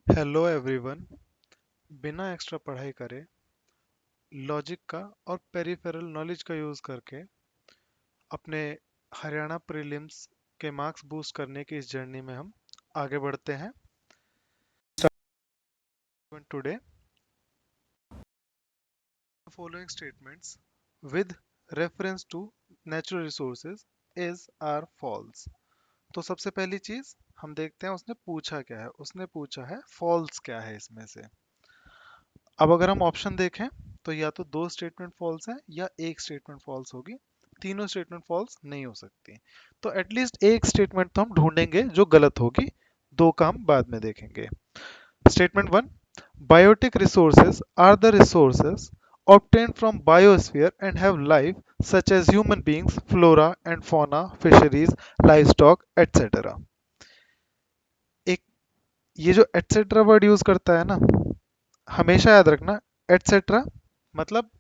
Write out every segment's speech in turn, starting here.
Hello everyone. बिना extra पढ़ाई करे लॉजिक का और पेरिफेरल नॉलेज का यूज़ करके अपने हरियाणा प्रीलिम्स के मार्क्स बूस्ट करने की इस जर्नी में हम आगे बढ़ते हैं। Today following statements with reference to natural resources is are false. तो सबसे पहली चीज हम देखते हैं उसने पूछा क्या है। उसने पूछा है फॉल्स क्या है इसमें से। अब अगर हम ऑप्शन देखें तो या तो दो स्टेटमेंट फॉल्स हैं या एक स्टेटमेंट फॉल्स होगी। तीनों स्टेटमेंट फॉल्स नहीं हो सकती। तो एटलीस्ट एक स्टेटमेंट तो हम ढूंढेंगे जो गलत होगी। दो का हम बाद में देखेंगे। Statement one, biotic resources are the resources obtained from biosphere and have life such as human beings, flora and fauna, fisheries, livestock, etc. एक ये जो etc वर्ड यूज करता है ना, हमेशा याद रखना एटसेट्रा मतलब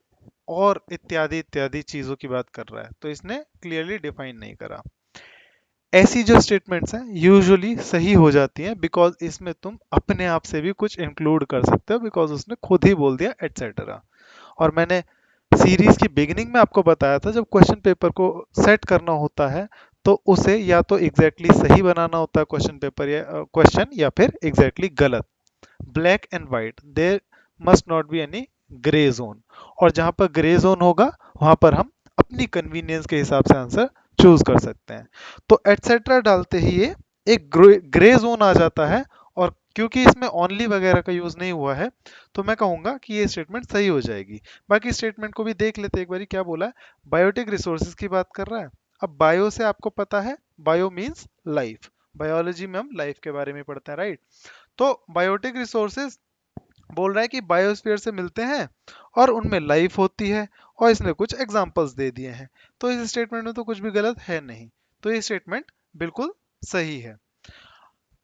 और इत्यादि इत्यादि चीजों की बात कर रहा है, तो इसने क्लियरली डिफाइन नहीं करा। ऐसी जो स्टेटमेंट्स हैं यूजुअली सही हो जाती हैं बिकॉज इसमें तुम अपने आप से भी कुछ इंक्लूड कर सकते हो, बिकॉज उसने खुद ही बोल दिया एटसेट्रा। और मैंने सीरीज की बिगिनिंग में आपको बताया था जब क्वेश्चन पेपर को सेट करना होता है तो उसे या तो एग्जैक्टली सही बनाना होता है क्वेश्चन पेपर या क्वेश्चन, या फिर एग्जैक्टली गलत। Black and white, there must not be any grey zone. और जहां पर ग्रे जोन होगा वहां पर हम अपनी कन्वीनियंस के हिसाब से आंसर चूज कर सकते हैं। तो एटसेट्रा डालते ही ये एक ग्रे जोन आ जाता है। और क्योंकि इसमें ओनली वगैरह का यूज नहीं हुआ है तो मैं कहूंगा कि ये स्टेटमेंट सही हो जाएगी। बाकी स्टेटमेंट को भी देख लेते एक बारी क्या बोला है। बायोटिक रिसोर्सेज की बात कर रहा है। अब बायो से आपको पता है बायो मींस लाइफ। बायोलॉजी में हम लाइफ के बारे में पढ़ते हैं, राइट। तो बायोटिक रिसोर्सेज बोल रहा है कि बायोस्फीयर से मिलते हैं और उनमें लाइफ होती है, और इसने कुछ एग्जांपल्स दे दिए हैं। तो इस स्टेटमेंट में तो कुछ भी गलत है नहीं। तो ये स्टेटमेंट बिल्कुल सही है।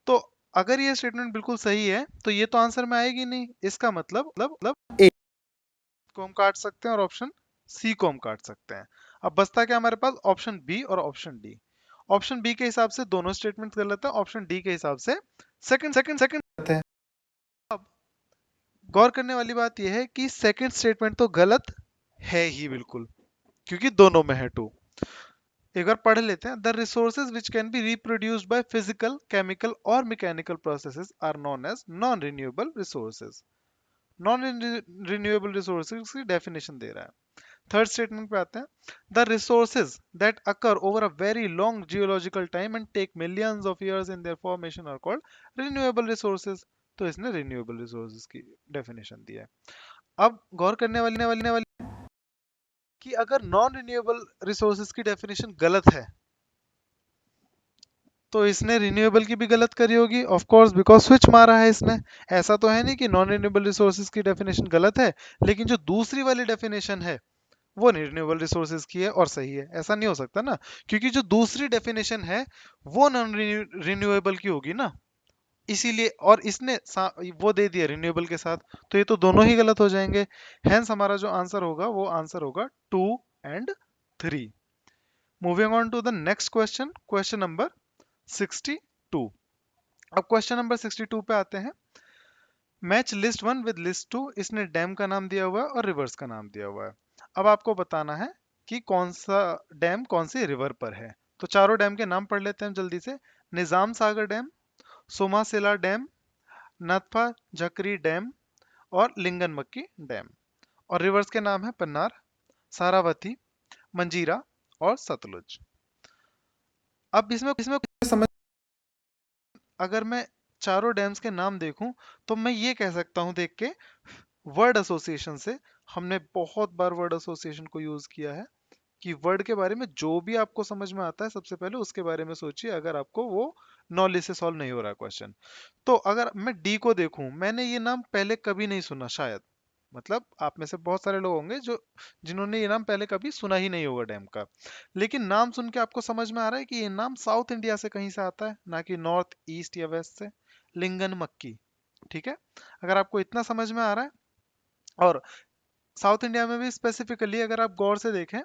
तो अगर ये स्टेटमेंट बिल्कुल सही है तो ये तो आंसर में आएगी नहीं। इसका मतलब ए को हम काट सकते हैं और ऑप्शन सी को हम काट सकते हैं। अब बचता क्या हमारे पास, ऑप्शन बी और ऑप्शन डी। ऑप्शन बी के हिसाब से दोनों स्टेटमेंट गलत है, ऑप्शन डी के हिसाब से सेकंड गलत है। अब गौर करने वाली बात यह है कि सेकंड स्टेटमेंट तो गलत है ही बिल्कुल, क्योंकि दोनों में है टू। एक बार पढ़ लेते हैं। The resources which can be reproduced by physical, chemical और mechanical processes are known as non renewable resources. Non renewable resources की डेफिनेशन दे रहा है। थर्ड स्टेटमेंट पे आते हैं। The resources that occur over a very long geological time and take millions of years in their formation are called renewable resources. तो इसने renewable resources की डेफिनेशन दी है। अब गौर करने वाली कि अगर नॉन रिन्यूएबल रिसोर्सेज की डेफिनेशन गलत है तो इसने रिन्यूएबल की भी गलत करी होगी, ऑफ कोर्स, बिकॉज स्विच मारा है इसने। ऐसा तो है नहीं कि नॉन रिन्यूएबल रिसोर्सेज की डेफिनेशन गलत है लेकिन जो दूसरी वाली डेफिनेशन है वो रिन्यूएबल रिसोर्सेज की है और सही है। ऐसा नहीं हो सकता ना, क्योंकि जो दूसरी डेफिनेशन है वो नॉन रिन्यूएबल की होगी ना। इसीलिए, और इसने वो दे दिया रिन्यूएबल के साथ, तो ये तो दोनों ही गलत हो जाएंगे। हेंस हमारा जो आंसर होगा वो आंसर होगा 2 और 3। Moving on to the next question, question number 62। अब क्वेश्चन नंबर 62 पे आते हैं। Match list one with list two. इसने डैम का नाम दिया हुआ है और रिवर्स का नाम दिया हुआ है। अब आपको बताना है कि कौन सा डैम कौन सी रिवर पर है। तो चारों डैम के नाम पढ़ लेते हैं जल्दी से। निजाम सागर डैम, सोमासेला डैम, नथपा झकरी डैम और लिंगन मक्की डैम। और रिवर्स के नाम है पन्नार, सारावती, मंजीरा और सतलुज। अब इसमें समझ, अगर मैं चारों डैम्स के नाम देखूं तो मैं ये कह सकता हूं देख के वर्ड एसोसिएशन से। हमने बहुत बार वर्ड एसोसिएशन को यूज किया है कि वर्ड के बारे में जो भी आपको समझ में आता है सबसे पहले उसके बारे में सोचिए, अगर आपको वो नॉलेज से सॉल्व नहीं हो रहा क्वेश्चन। तो अगर मैं डी को देखूं, मैंने ये नाम पहले कभी नहीं सुना शायद। मतलब आप में से बहुत सारे लोग होंगे जो जिन्होंने ये नाम पहले कभी सुना ही नहीं होगा डैम का। लेकिन नाम सुन के आपको समझ में आ रहा है कि ये नाम साउथ इंडिया से कहीं से आता है, ना कि नॉर्थ ईस्ट या वेस्ट से। लिंगन मक्की, ठीक है। अगर आपको इतना समझ में आ रहा है, और साउथ इंडिया में भी स्पेसिफिकली अगर आप गौर से देखें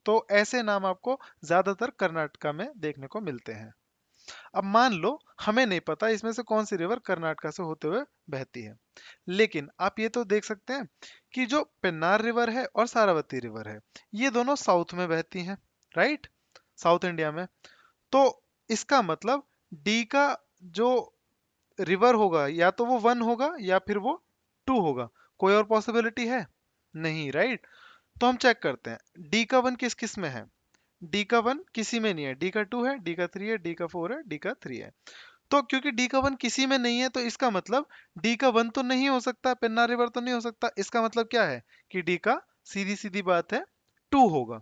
तो ऐसे नाम आपको ज्यादातर कर्नाटका में देखने को मिलते हैं। अब मान लो हमें नहीं पता इसमें से कौन सी रिवर कर्नाटका से होते हुए बहती है, लेकिन आप ये तो देख सकते हैं कि जो पेन्नार रिवर है और सारावती रिवर है, ये दोनों साउथ में बहती हैं, राइट, साउथ इंडिया में। तो इसका मतलब डी का जो रिवर होगा या तो वो 1 होगा या फिर वो 2 होगा। कोई और पॉसिबिलिटी है? नहीं, राइट। तो हम चेक करते हैं डी का 1 किस किस में है। डी का 1 किसी में नहीं है, डी का 2 है, डी का 3 है, डी का 4 है, डी का 3 है। तो क्योंकि डी का 1 किसी में नहीं है तो इसका मतलब डी का 1 तो नहीं हो सकता, पेन्नार रिवर तो नहीं हो सकता। इसका मतलब क्या है कि डी का सीधी सीधी बात है 2 होगा।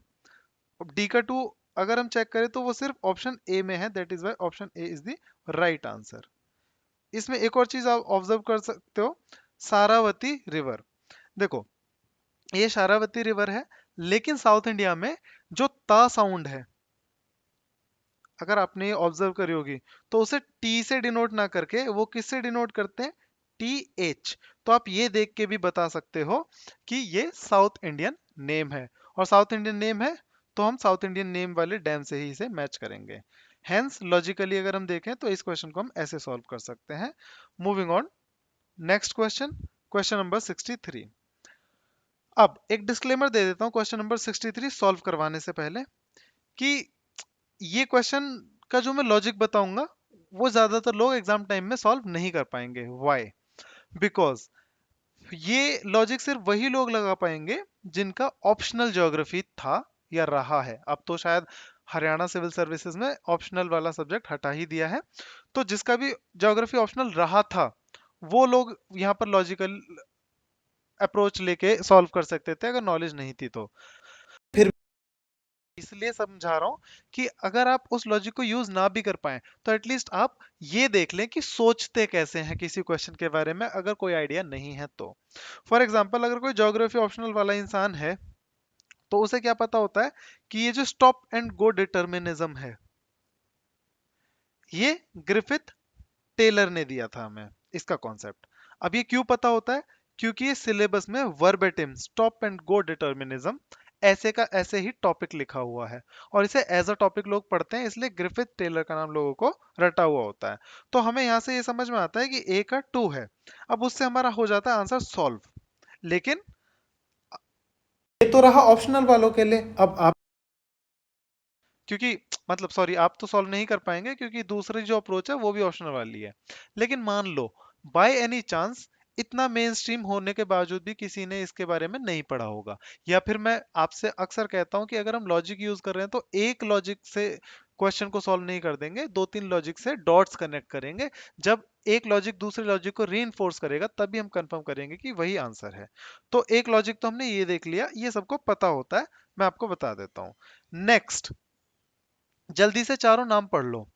अब डी का 2 अगर हम चेक करें तो वो सिर्फ ऑप्शन ए में है, that is why option A is the right answer. इसमें एक और चीज आप ऑब्जर्व कर सकते हो, सारावती रिवर। देखो ये शारावती रिवर है, लेकिन साउथ इंडिया में जो ता साउंड है, अगर आपने ये ऑब्जर्व करी होगी, तो उसे टी से डिनोट ना करके वो किससे डिनोट करते हैं, टी एच। तो आप ये देख के भी बता सकते हो कि ये साउथ इंडियन नेम है, और साउथ इंडियन नेम है तो हम साउथ इंडियन नेम वाले डैम से ही इसे मैच करेंगे। हेंस लॉजिकली अगर हम देखें तो इस क्वेश्चन को हम ऐसे सॉल्व कर सकते हैं। Moving on, next question, question number 63। अब एक डिस्क्लेमर दे देता हूँ क्वेश्चन नंबर 63 सॉल्व करवाने से पहले, कि ये क्वेश्चन का जो मैं लॉजिक बताऊंगा वो ज्यादातर लोग एग्जाम टाइम में सॉल्व नहीं कर पाएंगे। व्हाई? बिकॉज ये लॉजिक सिर्फ वही लोग लगा पाएंगे जिनका ऑप्शनल ज्योग्राफी था या रहा है। अब तो शायद हरियाणा सिविल सर्विसेज में ऑप्शनल वाला सब्जेक्ट हटा ही दिया है, तो जिसका भी ज्योग्राफी ऑप्शनल रहा था वो लोग यहाँ पर लॉजिकल अप्रोच लेके सॉल्व कर सकते थे अगर नॉलेज नहीं थी तो। फिर इसलिए समझा रहा हूं कि अगर आप उस लॉजिक को यूज ना भी कर पाए तो एटलीस्ट आप ये देख लें कि सोचते कैसे हैं किसी क्वेश्चन के बारे में, अगर कोई आइडिया नहीं है तो। फॉर एग्जाम्पल अगर कोई ज्योग्राफी ऑप्शनल वाला इंसान है तो उसे क्या पता होता है कि ये जो स्टॉप एंड गो डिटर्मिनिज्म है, ये ग्रिफिथ टेलर ने दिया था हमें इसका कॉन्सेप्ट। अब ये क्यों पता होता है? क्योंकि ये सिलेबस में verbatim stop and go determinism ऐसे का ऐसे ही टॉपिक लिखा हुआ है, और इसे एज अ टॉपिक लोग पढ़ते हैं, इसलिए ग्रिफिथ टेलर का नाम लोगों को रटा हुआ होता है। तो हमें यहाँ से ये समझ में आता है कि ए का 2 है। अब उससे हमारा हो जाता है आंसर सॉल्व। लेकिन ये तो रहा ऑप्शनल वालों के लिए। अब आप, क्योंकि मतलब सॉरी, आप तो सॉल्व नहीं कर पाएंगे क्योंकि दूसरी जो अप्रोच है वो भी ऑप्शनल वाली है। लेकिन मान लो बाय एनी चांस इतना मेन स्ट्रीम होने के बावजूद भी किसी ने इसके बारे में नहीं पढ़ा होगा, या फिर मैं आपसे अक्सर कहता हूं कि अगर हम लॉजिक यूज कर रहे हैं तो एक लॉजिक से क्वेश्चन को सॉल्व नहीं कर देंगे, 2-3 लॉजिक से डॉट्स कनेक्ट करेंगे। जब एक लॉजिक दूसरे लॉजिक को रीइंफोर्स करेगा तभी हम कंफर्म करेंगे कि वही आंसर है। तो एक लॉजिक तो हमने ये देख लिया, ये सबको पता होता है, मैं आपको बता देता हूँ। नेक्स्ट, जल्दी से चारों नाम पढ़ लो।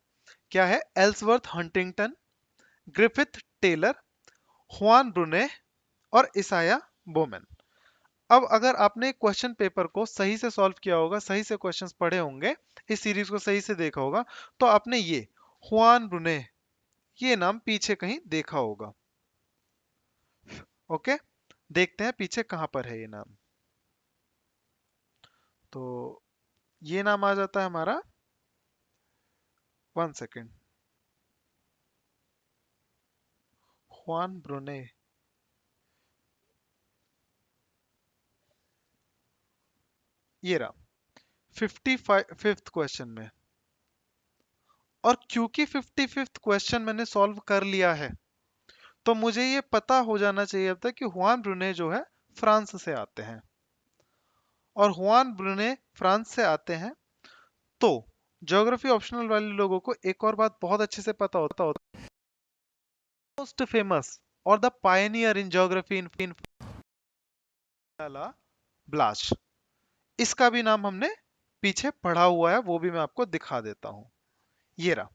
क्या है? Ellsworth Huntington, Griffith Taylor, Juan Brunhes और इसाया बोमेन। अब अगर आपने क्वेश्चन पेपर को सही से सॉल्व किया होगा, सही से क्वेश्चंस पढ़े होंगे, इस सीरीज को सही से देखा होगा, तो आपने ये हुआन ब्रुने ये नाम पीछे कहीं देखा होगा। ओके, देखते हैं पीछे कहां पर है ये नाम। तो ये नाम आ जाता है हमारा, 1 सेकेंड, हुआन ब्रुने। ये रहा 55th क्वेश्चन में। और क्योंकि 55th क्वेश्चन मैंने सॉल्व कर लिया है तो मुझे ये पता हो जाना चाहिए था कि हुआन ब्रुने जो है फ्रांस से आते हैं, और हुआन ब्रुने फ्रांस से आते हैं। तो ज्योग्राफी ऑप्शनल वाले लोगों को एक और बात बहुत अच्छे से पता होता, मोस्ट फेमस और the pioneer in geography in Blache, इसका भी नाम हमने पीछे पढ़ा हुआ है, वो भी मैं आपको दिखा देता हूं। ये रहा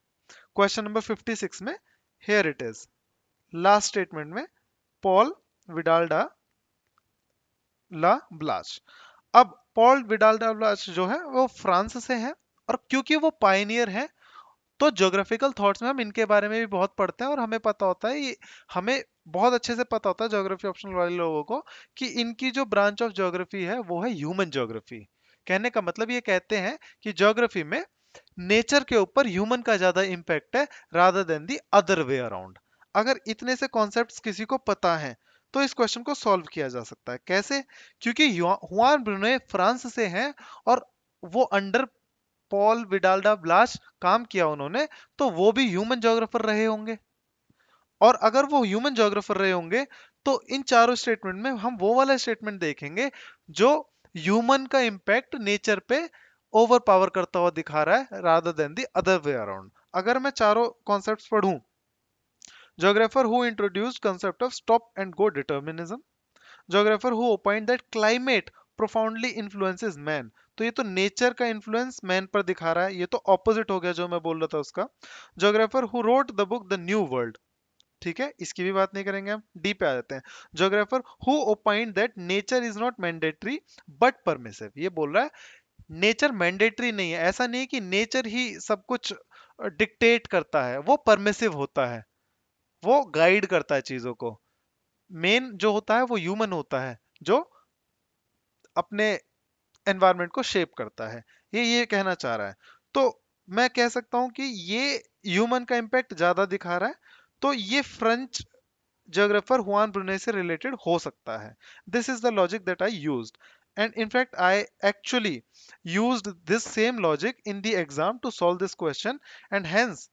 क्वेश्चन नंबर 56 में, here it is, last statement में, पॉल विडाल्डा ला ब्लाश। अब पॉल विडाल दा ब्लाश जो है वो फ्रांस से है, और क्योंकि वो पायनियर है तो ज्योग्राफिकल थॉट्स में हम इनके बारे में भी बहुत पढ़ते हैं, और हमें पता होता है ये, हमें बहुत अच्छे से पता होता है ज्योग्राफी ऑप्शनल वाले लोगों को कि इनकी जो ब्रांच ऑफ ज्योग्राफी है वो है ह्यूमन ज्योग्राफी। कहने का मतलब ये कहते हैं कि ज्योग्राफी में नेचर के ऊपर ह्यूमन का ज्यादा इम्पैक्ट है rather then the other way around. अगर इतने से कॉन्सेप्ट्स किसी को पता है तो इस क्वेश्चन को सॉल्व किया जा सकता है। कैसे? क्योंकि हुआन ब्रूने फ्रांस से हैं और वो अंडर पॉल विडाल्डा ब्लाश काम किया उन्होंने, तो वो भी ह्यूमन ज्योग्राफर रहे होंगे। और अगर वो ह्यूमन ज्योग्राफर रहे होंगे तो इन चारों स्टेटमेंट में हम वो वाला स्टेटमेंट देखेंगे जो ह्यूमन का इम्पैक्ट नेचर पे ओवर पावर करता हुआ दिखा रहा है rather then the other way around. अगर मैं चारों कॉन्सेप्ट्स पढ़ूं, geographer who introduced concept of stop and go determinism, geographer who opined that climate profoundly influences man, तो ये तो नेचर का इन्फ्लुएंस मैन पर दिखा रहा है, ये तो ऑपोजिट हो गया जो मैं बोल रहा था उसका। Geographer who wrote the book the new world, ठीक है, इसकी भी बात नहीं करेंगे, हम डी पे आ जाते हैं। Geographer who ओपाइंड that nature is not mandatory but permissive, ये बोल रहा है नेचर मैंडेटरी नहीं है, ऐसा नहीं है कि नेचर ही सब कुछ डिक्टेट करता है, वो परमिसिव होता है, वो गाइड करता है चीजों को। मेन जो होता है वो ह्यूमन होता है जो अपने एनवायरनमेंट को शेप करता है, ये कहना चाह रहा है। तो मैं कह सकता हूं कि ये ह्यूमन का इम्पैक्ट ज्यादा दिखा रहा है, तो ये फ्रेंच ज्योग्राफर हुआन ब्रूने से रिलेटेड हो सकता है। This is the logic that I used, and in fact I actually used this same logic in the exam to solve this question, and hence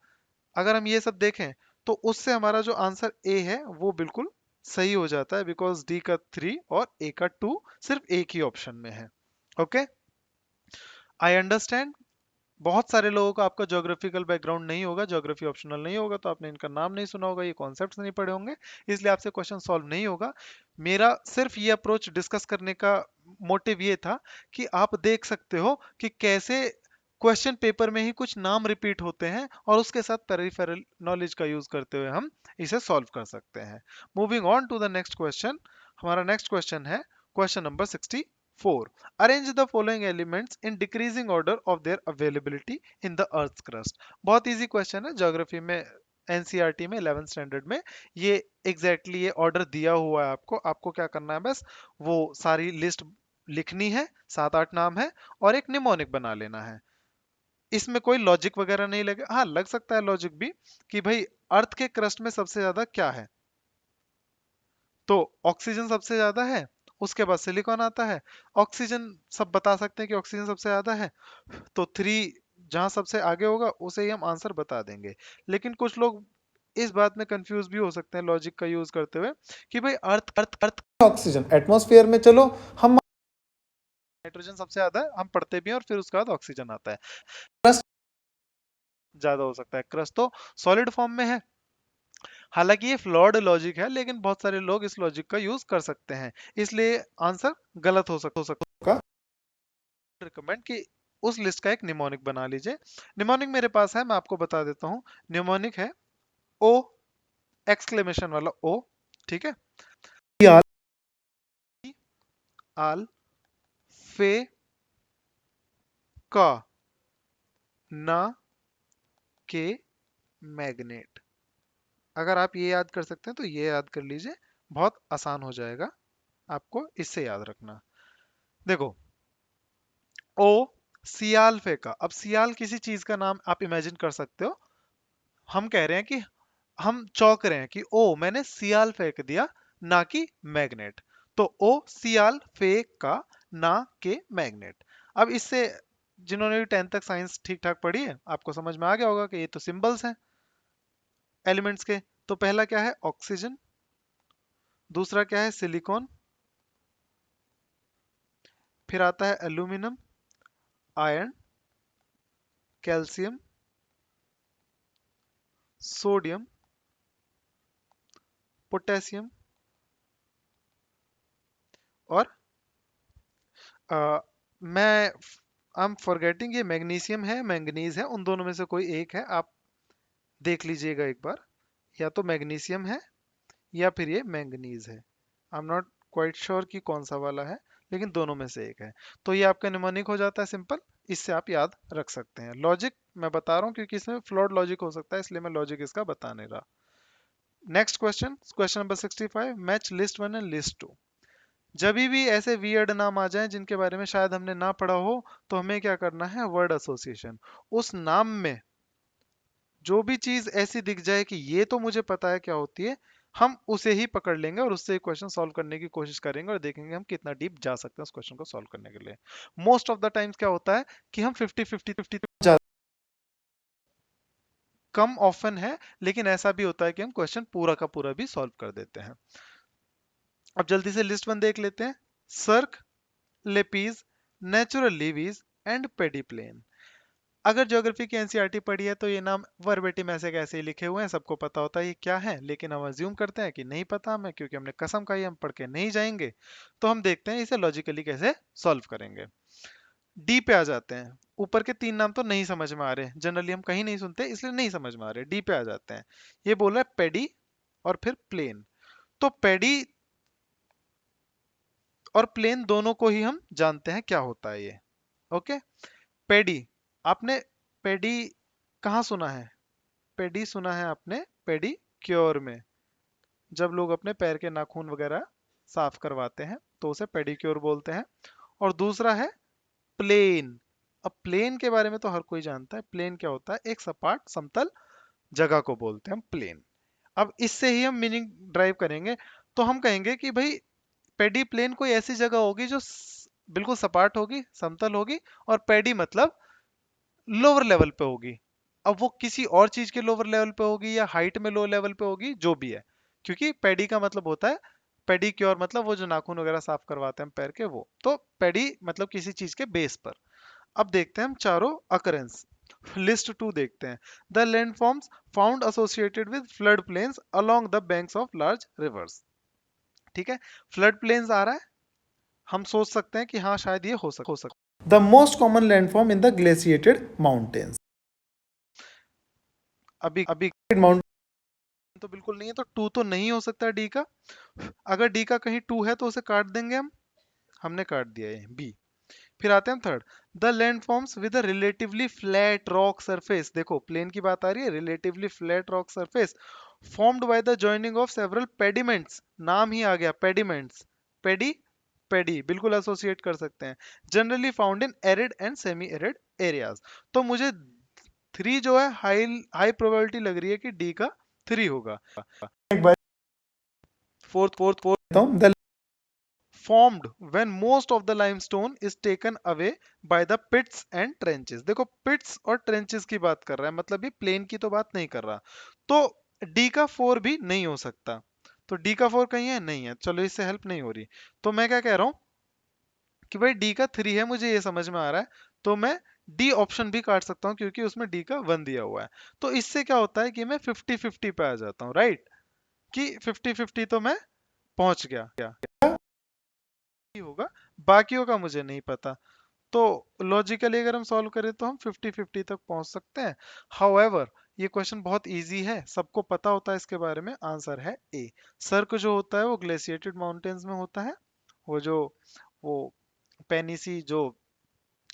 अगर हम ये सब देखें तो उससे हमारा जो आंसर ए है वो बिल्कुल सही हो जाता है, बिकॉज डी का 3 और ए का 2 सिर्फ एक ही ऑप्शन में है। ओके, आई अंडरस्टैंड बहुत सारे लोगों का आपका ज्योग्राफिकल बैकग्राउंड नहीं होगा, ज्योग्राफी ऑप्शनल नहीं होगा, तो आपने इनका नाम नहीं सुना होगा, ये कॉन्सेप्ट्स नहीं पढ़े होंगे, इसलिए आपसे क्वेश्चन सॉल्व नहीं होगा। मेरा सिर्फ ये अप्रोच डिस्कस करने का मोटिव ये था कि आप देख सकते हो कि कैसे क्वेश्चन पेपर में ही कुछ नाम रिपीट होते हैं और उसके साथ पेरिफेरल नॉलेज का यूज करते हुए हम इसे सॉल्व कर सकते हैं। Moving on to the next question, हमारा नेक्स्ट क्वेश्चन है question number 64। Arrange the following elements in decreasing order of their availability in the earth's crust। बहुत इजी क्वेश्चन है, ज्योग्राफी में एनसीईआरटी में 11th स्टैंडर्ड में ये एग्जैक्टली ये order दिया हुआ है आपको। आपको क्या करना है, बस वो सारी लिस्ट लिखनी है, 7-8 नाम है, और एक निमोनिक बना लेना है। इसमें कोई लॉजिक वगैरह नहीं लगे, हाँ लग सकता है लॉजिक भी कि भाई अर्थ के क्रस्ट में सबसे ज्यादा क्या है, तो ऑक्सीजन सबसे ज्यादा है, उसके बाद सिलिकॉन आता है। ऑक्सीजन सब बता सकते हैं कि ऑक्सीजन सबसे ज्यादा है, तो 3 जहां सबसे आगे होगा उसे ही हम आंसर बता देंगे। लेकिन कुछ लोग इस बात में कंफ्यूज भी हो सकते हैं लॉजिक का यूज करते हुए कि भाई अर्थ ऑक्सीजन एटमॉस्फेयर में, चलो हम नाइट्रोजन सबसे ज्यादा है हम पढ़ते भी हैं, और फिर उसके बाद ऑक्सीजन आता है, क्रस्ट ज्यादा हो सकता है, क्रस्ट तो सॉलिड फॉर्म में है। हालांकि ये फ्लॉड लॉजिक है, लेकिन बहुत सारे लोग इस लॉजिक का यूज कर सकते हैं, इसलिए आंसर गलत हो सकता। रिकमेंड कि उस लिस्ट का एक निमोनिक बना लीजिए। निमोनिक मेरे पास है, मैं आपको बता देता हूँ। निमोनिक है ओ, एक्सक्लेमेशन वाला ओ, ठीक है, आल, आल फे का ना के मैग्नेट। अगर आप ये याद कर सकते हैं तो ये याद कर लीजिए, बहुत आसान हो जाएगा आपको इससे याद रखना। देखो ओ, सियाल फेंका, अब सियाल किसी चीज का नाम आप इमेजिन कर सकते हो। हम कह रहे हैं कि हम चौंक रहे हैं कि ओ मैंने सियाल फेंक दिया, ना कि मैग्नेट, तो ओ सियाल फेंका ना के मैग्नेट। अब इससे जिन्होंने भी 10th तक साइंस ठीक ठाक पढ़ी है आपको समझ में आ गया होगा कि ये तो सिंबल्स हैं एलिमेंट्स के। तो पहला क्या है, ऑक्सीजन, दूसरा क्या है, सिलिकॉन, फिर आता है aluminium, iron, calcium, sodium, potassium, और मैं आई एम फॉरगेटिंग, ये मैग्नीशियम है, मैंगनीज है, उन दोनों में से कोई एक है, आप देख लीजिएगा एक बार, या तो मैग्नीशियम है या फिर ये मैंगनीज है। I am not quite sure कि कौन सा वाला है, लेकिन दोनों में से एक है। तो ये आपका निमोनिक हो जाता है सिंपल, इससे आप याद रख सकते हैं। लॉजिक मैं बता रहा हूँ क्योंकि इसमें फ्लॉड लॉजिक हो सकता है, इसलिए मैं लॉजिक इसका बता नहीं रहा। Next question, question number 65, match list 1 and list 2। जब भी ऐसे वियर्ड नाम आ जाएं जिनके बारे में शायद हमने ना पढ़ा हो, तो हमें क्या करना है, वर्ड एसोसिएशन। उस नाम में जो भी चीज ऐसी दिख जाए कि ये तो मुझे पता है क्या होती है, हम उसे ही पकड़ लेंगे और उससे क्वेश्चन सॉल्व करने की कोशिश करेंगे और देखेंगे हम कितना डीप जा सकते हैं उस क्वेश्चन को सॉल्व करने के लिए। मोस्ट ऑफ द टाइम्स क्या होता है कि हम 50-50 कम ऑफन है, लेकिन ऐसा भी होता है कि हम क्वेश्चन पूरा का पूरा भी सॉल्व कर देते हैं। अब जल्दी से लिस्ट वन देख लेते हैं। Cirque, lapies, natural levees and pediplain. अगर ज्योग्राफी की एनसीईआरटी पढ़ी है तो ये नाम वर्बेटिम ऐसे कैसे ही लिखे हुए हैं, सबको पता होता है ये क्या है, लेकिन हम अज्यूम करते हैं कि नहीं पता हमें, क्योंकि हमने कसम खाई हम पढ़ के नहीं जाएंगे। तो हम देखते हैं इसे लॉजिकली कैसे सॉल्व करेंगे। डी पे आ जाते हैं। ऊपर के तीन नाम तो नहीं समझ में आ रहे, जनरली हम कहीं नहीं सुनते इसलिए नहीं समझ में आ रहे। डी पे आ जाते हैं। ये बोल रहा है पेडी और फिर प्लेन। तो पेडी और प्लेन दोनों को ही हम जानते हैं क्या होता है ये। ओके। पेडी, आपने पेडी कहाँ सुना है? पेडी सुना है आपने पेडी क्योर में, जब लोग अपने पैर के नाखून वगैरह साफ करवाते हैं तो उसे पेडिक्योर बोलते हैं। और दूसरा है प्लेन। अब प्लेन के बारे में तो हर कोई जानता है, प्लेन क्या होता है, एक सपाट समतल जगह को बोलते हैं हम प्लेन। अब इससे ही हम मीनिंग ड्राइव करेंगे। तो हम कहेंगे कि भाई पेडी प्लेन कोई ऐसी जगह होगी जो बिल्कुल सपाट होगी, समतल होगी, और पेडी मतलब लोअर लेवल पे होगी। अब वो किसी और चीज के लोअर लेवल पे होगी या हाइट में लो लेवल पे होगी, जो भी है, क्योंकि पेडी का मतलब होता है, पेडिक्योर मतलब वो जो नाखून वगैरह साफ करवाते हैं हम पैर के, वो तो पेडी मतलब किसी चीज के बेस पर। अब देखते हैं हम चारों अकरेंस। लिस्ट टू देखते हैं। The landforms found associated with flood plains along the banks of large reverse. ठीक है, फ्लड प्लेन्स आ रहा है, हम सोच सकते हैं कि हाँ शायद ये हो सकता। The most common landform in the glaciated mountains. अभी अभी माउंटेन तो बिल्कुल नहीं है, तो टू तो नहीं हो सकता डी का। अगर डी का कहीं टू है तो उसे काट देंगे हम, हमने काट दिया है बी। फिर आते हैं third. The land forms with a relatively flat rock surface. देखो प्लेन की बात आ रही है, relatively flat rock surface formed by the joining of several pediments. नाम ही आ गया पेडिमेंट्स। पेडी पेडी बिल्कुल एसोसिएट कर सकते हैं। Generally found in arid and semi arid areas. तो मुझे थ्री जो है हाई हाई प्रोबेबिलिटी लग रही है कि डी का थ्री होगा। एक बार fourth fourth fourth formed when most of the limestone is taken away by the pits and trenches। देखो पिट्स और ट्रेंचेस की बात कर रहा है, मतलब ये प्लेन की तो बात नहीं कर रहा। तो डी का फोर भी नहीं हो सकता। तो डी का फोर कहीं है, नहीं है, चलो इससे हेल्प नहीं हो रही। तो मैं क्या कह रहा हूं कि भाई डी का थ्री है, मुझे ये समझ में आ रहा है। तो मैं डी ऑप्शन भी काट सकता हूँ क्योंकि उसमें डी का वन दिया हुआ है। तो इससे क्या होता है कि मैं 50-50 पे आ जाता हूँ, राइट, कि 50-50 तो मैं पहुंच गया ही होगा, बाकियों का मुझे नहीं पता। तो लॉजिकली अगर हम सॉल्व करें तो हम 50-50 तक पहुंच सकते हैं। हाउएवर ये क्वेश्चन बहुत इजी है, सबको पता होता है इसके बारे में। आंसर है ए। सर्क जो होता है वो ग्लेशिएटेड माउंटेन्स में होता है। वो जो वो पेनिसी जो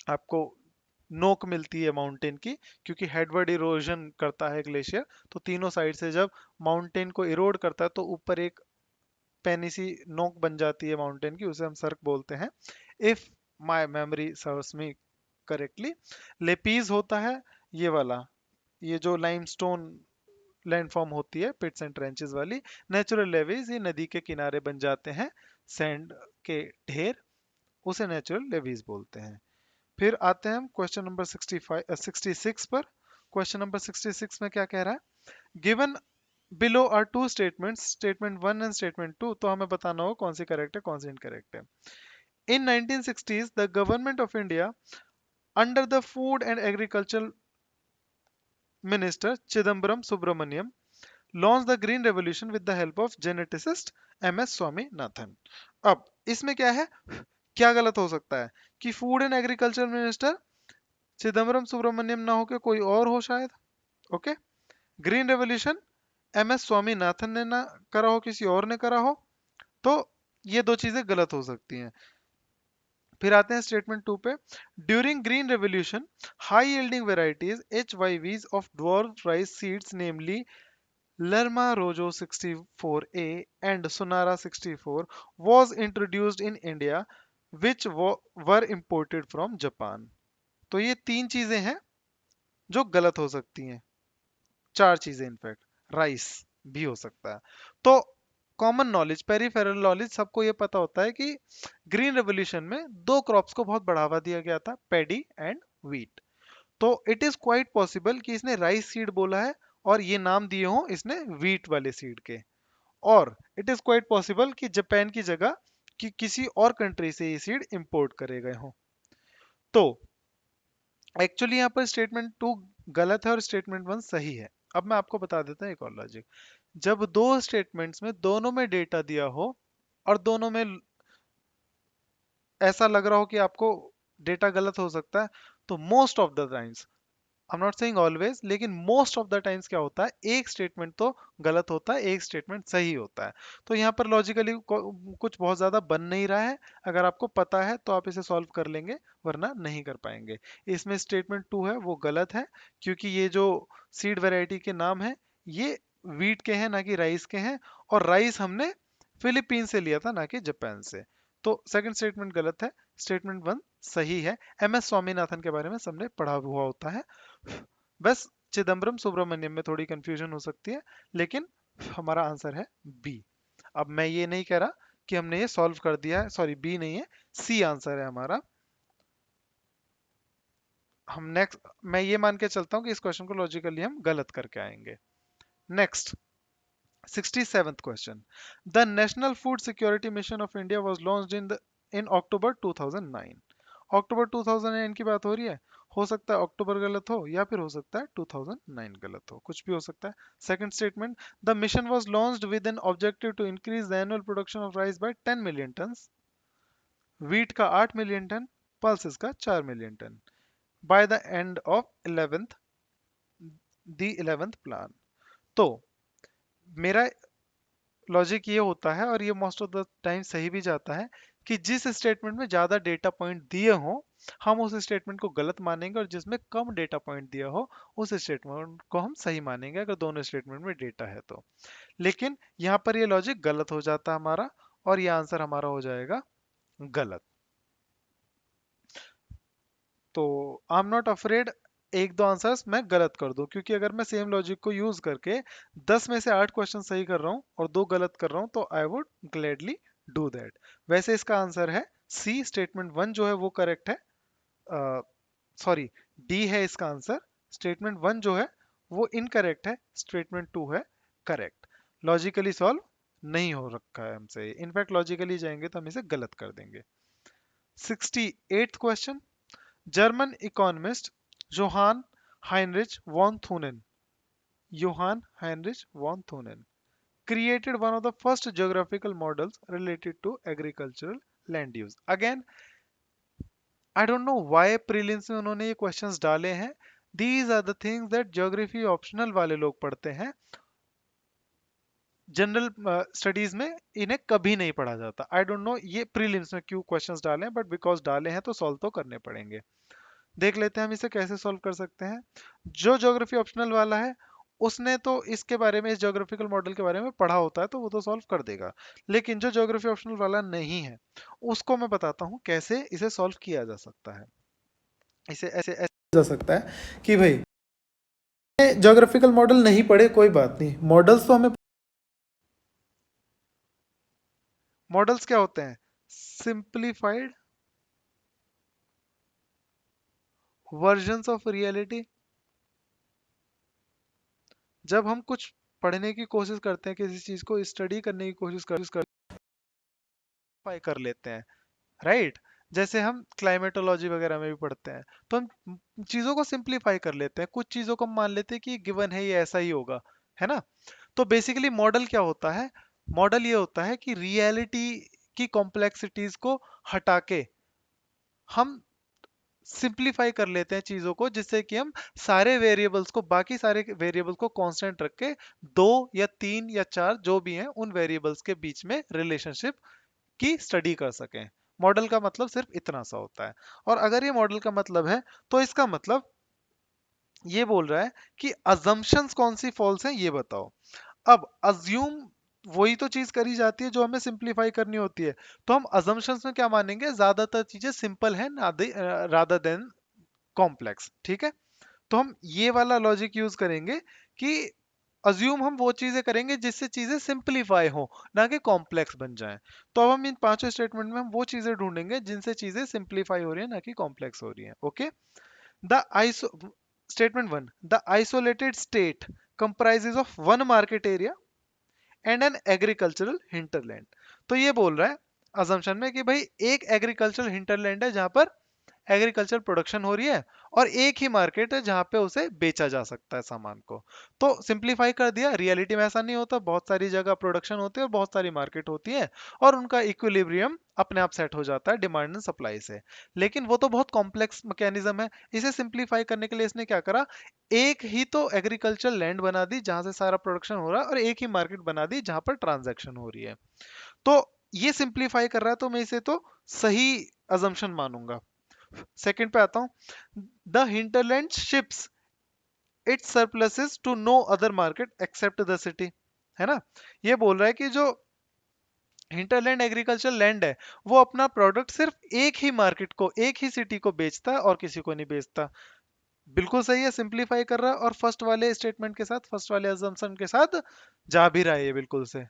आपको नोक मिलती है माउंटेन की, क्योंकि हेडवर्ड इरोजन करता है ग्लेशियर, तो तीनों साइड से जब माउंटेन को इरोड करता है तो ऊपर एक पेनिसी नोक बन जाती है माउंटेन की, उसे हम सर्क बोलते हैं। If my memory serves me correctly. Lapies होता है ये वाला, ये जो लाइमस्टोन लैंडफॉर्म होती है पिट्स एंड ट्रेंचेस वाली। नेचुरल लेवीज ये नदी के किनारे बन जाते हैं, सैंड के ढेर, उसे नेचुरल लेवीज बोलते हैं। फिर आते हैं हम क्वेश्चन नंबर 66 पर। क्वेश्चन नंबर 66 में क्या कह रहा है, given below are two statements, statement one and statement two, तो हमें बताना हो कौन सी करेक्ट है कौन सी इनकरेक्ट है। In 1960s the government of India under the food and agriculture minister Chidambaram Subramaniam launch the green revolution with the help of geneticist M S Swaminathan. अब इसमें क्या है, क्या गलत हो सकता है कि food and agriculture minister Chidambaram Subramaniam ना हो के कोई और हो शायद। Okay. Green revolution M S Swaminathan ने ना करा हो, किसी और ने करा हो, तो ये दो चीजें गलत हो सकती हैं। फिर आते हैं स्टेटमेंट टू पे। During green revolution high yielding varieties H Y Vs of dwarf rice seeds namely Lerma Rojo 64A and Sonara 64 was introduced in India which were imported from Japan. तो ये तीन चीजें हैं जो गलत हो सकती हैं, चार चीजें इनफैक्ट, राइस भी हो सकता है। तो कॉमन नॉलेज, पेरिफेरल नॉलेज, सबको ये पता होता है कि ग्रीन रेवोल्यूशन में दो क्रॉप्स को बहुत बढ़ावा दिया गया था, पेडी एंड व्हीट। तो इट इज क्वाइट पॉसिबल कि इसने राइस सीड बोला है और ये नाम दिए हों इसने व्हीट वाले सीड के। और इट इज क्वाइट पॉसिबल कि जापान की जगह कि किसी और कंट्री से ये सीड इंपोर्ट करे गए हों। तो एक्चुअली यहाँ पर स्टेटमेंट टू गलत है और स्टेटमेंट वन सही है। अब मैं आपको बता देता हूँ एक और लॉजिक। जब दो स्टेटमेंट्स में दोनों में डेटा दिया हो और दोनों में ऐसा लग रहा हो कि आपको डेटा गलत हो सकता है, तो most of the times, I am not saying always, लेकिन मोस्ट ऑफ द टाइम्स क्या होता है, एक स्टेटमेंट तो गलत होता है, एक स्टेटमेंट सही होता है। तो यहाँ पर लॉजिकली कुछ बहुत ज्यादा बन नहीं रहा है। अगर आपको पता है तो आप इसे सॉल्व कर लेंगे, वरना नहीं कर पाएंगे। इसमें स्टेटमेंट टू है वो गलत है, क्योंकि ये जो सीड वैरायटी के नाम है ये वीट के हैं ना कि राइस के हैं, और राइस हमने फिलीपीन से लिया था ना कि जापान से। तो सेकंड स्टेटमेंट गलत है, स्टेटमेंट वन सही है। एम एस स्वामीनाथन के बारे में सबने पढ़ा हुआ होता है। बस चिदम्बरम सुब्रमण्यम में थोड़ी कंफ्यूजन हो सकती है, लेकिन हमारा आंसर है बी। अब मैं ये नहीं कह रहा कि हमने ये सॉल्व कर दिया है, सॉरी बी नहीं है, सी आंसर है हमारा। हम नेक्स्ट, मैं ये मान के चलता हूँ कि इस क्वेश्चन को लॉजिकली हम गलत करके आएंगे। Next, 67th question. The National Food Security Mission of India was launched in October 2009. अक्टूबर 2009 की बात हो रही है। हो सकता है अक्टूबर गलत हो या फिर हो सकता है 2009 गलत हो, कुछ भी हो सकता है। Second statement, the mission was launched with an objective to increase the annual production of rice by 10 million tons, wheat का 8 मिलियन टन, पल्सेस का 4 million ton, by the end of 11th the 11th plan. तो मेरा logic ये होता है, और ये most of the time सही भी जाता है, कि जिस स्टेटमेंट में ज्यादा डेटा पॉइंट दिए हो हम उस स्टेटमेंट को गलत मानेंगे, और जिसमें कम डेटा पॉइंट दिया हो उस स्टेटमेंट को हम सही मानेंगे, अगर दोनों स्टेटमेंट में डेटा है तो। लेकिन यहाँ पर ये लॉजिक गलत हो जाता है हमारा, और ये आंसर हमारा हो जाएगा गलत। तो आई एम नॉट अफ्रेड एक दो आंसर्स मैं गलत कर दूं, क्योंकि अगर मैं सेम लॉजिक को यूज करके 10 में से 8 क्वेश्चन सही कर रहा हूं और दो गलत कर रहा हूं, तो I would gladly do that. वैसे इसका आंसर है सी, स्टेटमेंट वन जो है वो करेक्ट है, सॉरी डी है इसका आंसर। स्टेटमेंट वन जो है वो इनकरेक्ट है, स्टेटमेंट टू है करेक्ट। लॉजिकली सॉल्व नहीं हो रखा है हमसे, इनफैक्ट लॉजिकली जाएंगे तो हम इसे गलत कर देंगे। 68th question, German economist Johann Heinrich von Thunen, Johann Heinrich von Thunen created one of the first geographical models related to agricultural land use. Again, I don't know why prelims में उन्होंने ये questions डाले हैं। These are the things that geography optional वाले लोग पढ़ते हैं, general studies में इन्हें कभी नहीं पढ़ा जाता। आई डोंट नो ये प्रीलिम्स में क्यों क्वेश्चंस डाले हैं, बट बिकॉज डाले हैं तो सॉल्व तो करने पड़ेंगे। देख लेते हैं हम इसे कैसे सॉल्व कर सकते हैं। जो ज्योग्राफी ऑप्शनल वाला है उसने तो इसके बारे में, इस ज्योग्राफिकल मॉडल के बारे में पढ़ा होता है, तो वो तो सॉल्व कर देगा। लेकिन जो ज्योग्राफी ऑप्शनल वाला नहीं है उसको मैं बताता हूँ कैसे इसे सॉल्व किया जा सकता है। इसे ऐसे ऐसे जा सकता है कि भाई ज्योग्राफिकल मॉडल नहीं पढ़े कोई बात नहीं, मॉडल्स तो हमें, मॉडल्स क्या होते हैं, सिंप्लीफाइड वर्जन्स ऑफ रियलिटी। जब हम कुछ पढ़ने की कोशिश करते हैं, किसी चीज को स्टडी करने की कोशिश कर लेते हैं, राइट। जैसे हम क्लाइमेटोलॉजी वगैरह में भी पढ़ते हैं, तो हम चीजों को सिंप्लीफाई कर लेते हैं, कुछ चीजों को हम मान लेते हैं कि गिवन है ये ऐसा ही होगा, है ना। तो बेसिकली मॉडल क्या होता है, मॉडल ये होता है कि रियलिटी की कॉम्प्लेक्सिटीज को हटा के हम सिंप्लीफाई कर लेते हैं चीजों को, जिससे कि हम सारे वेरिएबल्स को, बाकी सारे वेरिएबल्स को कांस्टेंट रख के दो या तीन या चार जो भी हैं उन वेरिएबल्स के बीच में रिलेशनशिप की स्टडी कर सकें। मॉडल का मतलब सिर्फ इतना सा होता है। और अगर ये मॉडल का मतलब है तो इसका मतलब ये बोल रहा है कि अजम्पशंस कौन सी फॉल्स हैं ये बताओ। अब अज्यूम वही तो चीज करी जाती है जो हमें सिंप्लीफाई करनी होती है। तो हम अजम्पशंस में क्या मानेंगे, ज्यादातर चीजें सिंपल है रादर देन कॉम्प्लेक्स, ठीक है। तो हम ये वाला लॉजिक यूज करेंगे कि अज्यूम हम वो चीजें करेंगे जिससे चीजें सिंप्लीफाई हो, ना कि कॉम्प्लेक्स बन जाएं। तो अब हम इन पांचों स्टेटमेंट में हम वो चीजें ढूंढेंगे जिनसे चीजें सिंप्लीफाई हो रही है ना कि कॉम्प्लेक्स हो रही है। Okay. The iso statement one, the isolated state comprises of one market area and an agricultural hinterland. तो ये बोल रहा है अजम्पशन में कि भाई एक एग्रीकल्चरल हिंटरलैंड है जहां पर एग्रीकल्चर प्रोडक्शन हो रही है, और एक ही मार्केट है जहां पे उसे बेचा जा सकता है सामान को। तो सिंप्लीफाई कर दिया, रियलिटी में ऐसा नहीं होता, बहुत सारी जगह प्रोडक्शन होती है और बहुत सारी मार्केट होती है, और उनका इक्विलिब्रियम अपने आप सेट हो जाता है डिमांड एंड सप्लाई से। लेकिन वो तो बहुत कॉम्प्लेक्स मैकेनिज्म है। इसे सिंप्लीफाई करने के लिए इसने क्या करा, एक ही तो एग्रीकल्चर लैंड बना दी जहां से सारा प्रोडक्शन हो रहा है, और एक ही मार्केट बना दी जहां पर ट्रांजैक्शन हो रही है। तो ये सिंप्लीफाई कर रहा है, तो मैं इसे तो सही अजम्पशन मानूंगा। सेकंड पे आता हूं, the hinterland ships its surpluses to no other market except the city, है ना। ये बोल रहा है कि जो हिंटरलैंड एग्रीकल्चर लैंड है वो अपना प्रोडक्ट सिर्फ एक ही मार्केट को, एक ही सिटी को बेचता है और किसी को नहीं बेचता। बिल्कुल सही है, सिंप्लीफाई कर रहा है और फर्स्ट वाले स्टेटमेंट के साथ, फर्स्ट वाले अजम्पशन के साथ जा भी रहा है ये बिल्कुल से,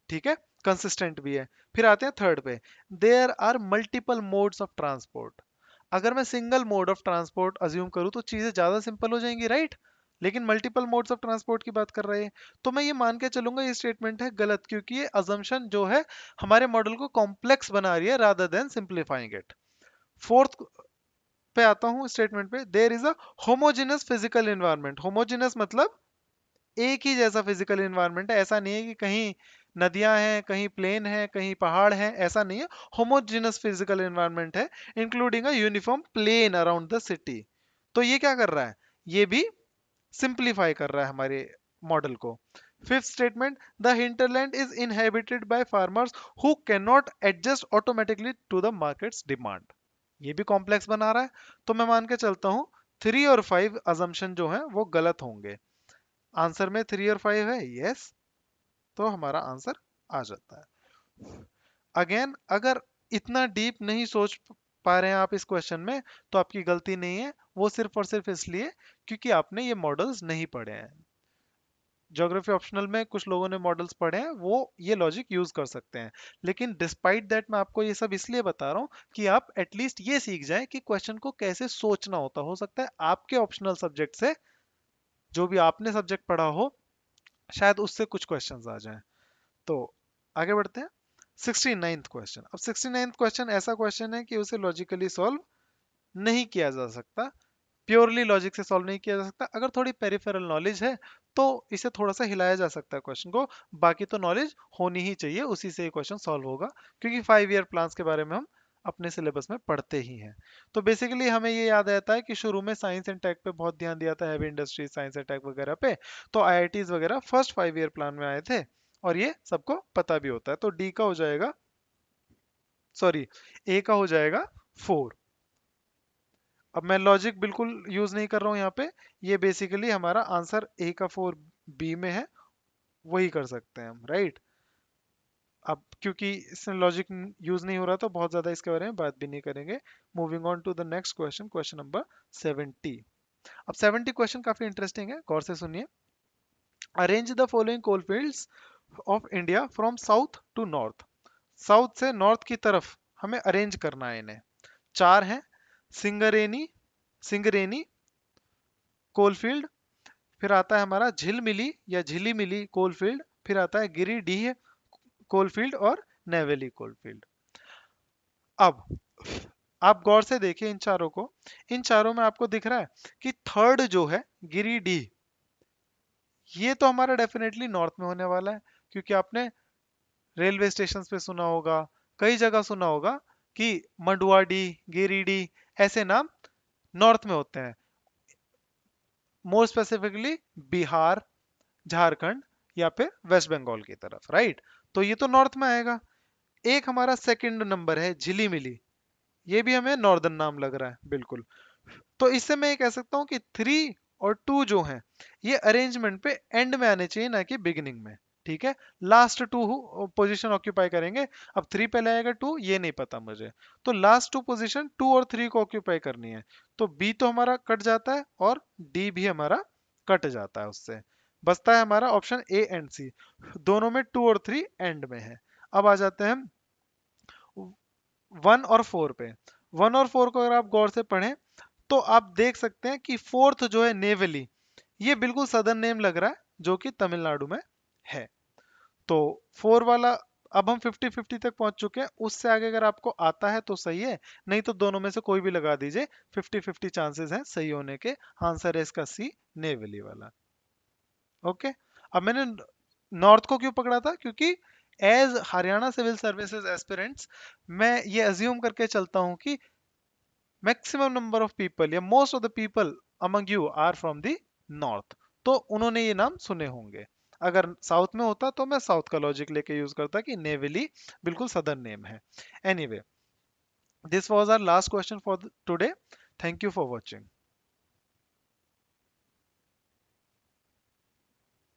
ठीक है, कंसिस्टेंट भी है। फिर आते हैं थर्ड पे, there are multiple modes of transport. अगर मैं single mode of transport assume करूं तो चीजें ज्यादा सिंपल हो जाएंगी, राइट। लेकिन मल्टीपल मोड्स ऑफ ट्रांसपोर्ट की बात कर रहे हैं, तो मैं ये मान के चलूंगा ये स्टेटमेंट है गलत, क्योंकि ये अजम्पशन जो है हमारे मॉडल को कॉम्प्लेक्स बना रही है rather than simplifying it. Fourth पे आता हूं स्टेटमेंट पे, there is a homogenous physical environment. Homogenous मतलब एक ही जैसा फिजिकल एनवायरनमेंट है, ऐसा नहीं है कि कहीं नदियां हैं, कहीं प्लेन है, कहीं पहाड़ है, ऐसा नहीं है। होमोजेनस फिजिकल एनवायरनमेंट है, including a uniform plain around the city. तो ये क्या कर रहा है, ये भी सिंप्लीफाई कर रहा है हमारे मॉडल को। Fifth statement, the hinterland is inhabited by farmers who can not adjust automatically to the market's demand. ये भी कॉम्प्लेक्स बना रहा है। तो मैं मान के चलता हूं थ्री और फाइव अजम्पशन जो है वो गलत होंगे। आंसर में थ्री और फाइव है, यस। तो हमारा आंसर आ जाता है। अगेन, अगर इतना डीप नहीं सोच पा रहे हैं आप इस क्वेश्चन में, तो आपकी गलती नहीं है, वो सिर्फ और सिर्फ इसलिए क्योंकि आपने ये मॉडल्स नहीं पढ़े हैं। ज्योग्राफी ऑप्शनल में कुछ लोगों ने मॉडल्स पढ़े हैं, वो ये लॉजिक यूज कर सकते हैं। लेकिन डिस्पाइट दैट मैं आपको ये सब इसलिए बता रहा हूँ कि आप एटलीस्ट ये सीख जाएं कि क्वेश्चन को कैसे सोचना होता। हो सकता है आपके ऑप्शनल सब्जेक्ट से, जो भी आपने सब्जेक्ट पढ़ा हो, शायद उससे कुछ क्वेश्चंस आ जाएं। तो आगे बढ़ते हैं। 69th question. अब 69th क्वेश्चन ऐसा क्वेश्चन है कि उसे लॉजिकली सॉल्व नहीं किया जा सकता, प्योरली लॉजिक से सॉल्व नहीं किया जा सकता। अगर थोड़ी पेरिफेरल नॉलेज है तो इसे थोड़ा सा हिलाया जा सकता है क्वेश्चन को, बाकी तो नॉलेज होनी ही चाहिए, उसी से ये क्वेश्चन सॉल्व होगा, क्योंकि 5 ईयर प्लान्स के बारे में हम अपने सिलेबस में पढ़ते ही हैं। तो बेसिकली हमें ये याद रहता है कि शुरू में साइंस एंड टेक पे बहुत ध्यान दिया था, heavy industries, science and tech वगैरह पे। तो आईआईटीज वगैरह फर्स्ट 5 ईयर प्लान में आए थे, और ये सबको पता भी होता है। तो डी का हो जाएगा, सॉरी, ए का हो जाएगा 4। अब मैं लॉजिक बिल्कुल यूज नहीं कर रहा हूँ यहाँ पे, ये बेसिकली हमारा आंसर ए का 4 बी में है, वही कर सकते हैं हम, राइट। अब क्योंकि इसमें लॉजिक यूज नहीं हो रहा तो बहुत ज्यादा इसके बारे में बात भी नहीं करेंगे। Moving on to the next question, question number 70। अब 70 क्वेश्चन काफी इंटरेस्टिंग है, गौर से सुनिए। Arrange the following coalfields of India from south to north. साउथ से नॉर्थ की तरफ हमें अरेंज करना है इन्हें। चार हैं, सिंगरेनी, सिंगरेनी कोलफील्ड, फिर आता है हमारा झिलमिली या झिलीमिली कोलफील्ड, फिर आता है गिरिडीह कोलफील्ड और नेवेली कोलफील्ड। अब आप गौर से देखिए इन चारों को, इन चारों में आपको दिख रहा है कि थर्ड जो है गिरिडीह, ये तो हमारा डेफिनेटली नॉर्थ में होने वाला है, क्योंकि आपने रेलवे स्टेशन पे सुना होगा, कई जगह सुना होगा कि मंडुआडीह, गिरिडीह ऐसे नाम नॉर्थ में होते हैं, मोर स्पेसिफिकली बिहार, झारखंड या फिर वेस्ट बंगाल की तरफ, राइट। तो ये तो नॉर्थ में आएगा। एक हमारा सेकंड नंबर है झिलीमिली, ये भी हमें नॉर्दर्न नाम लग रहा है बिल्कुल। तो इससे मैं ये कह सकता हूँ कि थ्री और 2 जो हैं ये अरेंजमेंट पे एंड में आने चाहिए, ना कि बिगिनिंग में। ठीक है, लास्ट 2 पोजीशन ऑक्यूपाई करेंगे। अब 3 पहले आएगा 2 ये नहीं पता मुझे, तो लास्ट 2 पोजीशन 2 और 3 को ऑक्यूपाई करनी है। तो बी तो हमारा कट जाता है और डी भी हमारा कट जाता है, उससे बचता है हमारा ऑप्शन ए एंड सी, दोनों में 2 और 3 एंड में है। अब आ जाते हैं हम 1 और 4 पे। 1 और 4 को अगर आप गौर से पढ़ें तो आप देख सकते हैं कि फोर्थ जो है नेवली, ये बिल्कुल सदर्न नेम लग रहा है जो कि तमिलनाडु में है। तो 4 वाला, अब हम 50-50 तक पहुंच चुके हैं, उससे आगे अगर आपको आता है तो सही है, नहीं तो दोनों में से कोई भी लगा दीजिए, 50-50 चांसेस हैं सही होने के। आंसर है इसका सी, नेवली वाला। ओके। अब मैंने नॉर्थ को क्यों पकड़ा था, क्योंकि as Haryana civil services aspirants मैं ये अज्यूम करके चलता हूं कि मैक्सिमम नंबर ऑफ पीपल या most of the people among you are from the north, तो उन्होंने ये नाम सुने होंगे। अगर साउथ में होता तो मैं साउथ का लॉजिक लेके यूज करता कि नेवली बिल्कुल सदर्न नेम है। Anyway, this was our last question for today. Thank you for watching.